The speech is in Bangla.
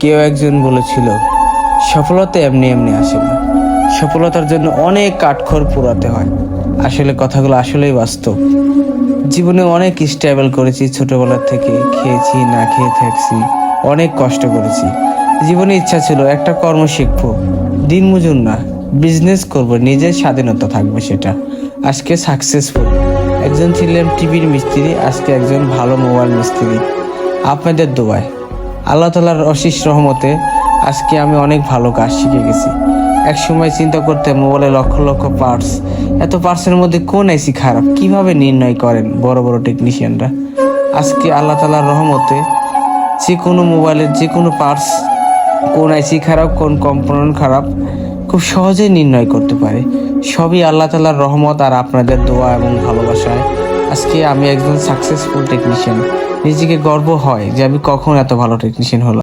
কেউ একজন বলেছিল সফলতা এমনি এমনি আসে না, সফলতার জন্য অনেক কাঠখড় পোড়াতে হয়। আসলে কথাগুলো আসলেই বাস্তব। জীবনে অনেক স্ট্রাগল করেছি, ছোটবেলা থেকে খেয়েছি, না খেয়ে থাকছি, অনেক কষ্ট করেছি। জীবনে ইচ্ছা ছিল একটা কর্ম শিখবো, দিনমজুর না, বিজনেস করব, নিজের স্বাধীনতা থাকবে সেটা। আজকে সাকসেসফুল। একজন ছিলেন টিভির মিস্ত্রি, আজকে একজন ভালো মোবাইল মিস্ত্রি। আপনাদের দোয়ায়, আল্লাহ তালার অশেষ রহমতে আজকে আমি অনেক ভালো কাজ শিখে গেছি। এক সময় চিন্তা করতে মোবাইলে লক্ষ লক্ষ পার্টস, এত পার্টসের মধ্যে কোন আইসি খারাপ কিভাবে নির্ণয় করেন বড় বড় টেকনিশিয়ানরা। আজকে আল্লাহ তালার রহমতে যে কোনো মোবাইলের যে কোনো পার্টস, কোন আইসি খারাপ, কোন কম্পোনেন্ট খারাপ, খুব সহজেই নির্ণয় করতে পারে। সবই আল্লাহ তালার রহমত আর আপনাদের দোয়া এবং ভালোবাসায় আজকে আমি একজন সাকসেসফুল টেকনিশিয়ান। নিজেকে গর্ব হয় যে আমি কখন এত ভালো টেকনিশিয়ান হলাম।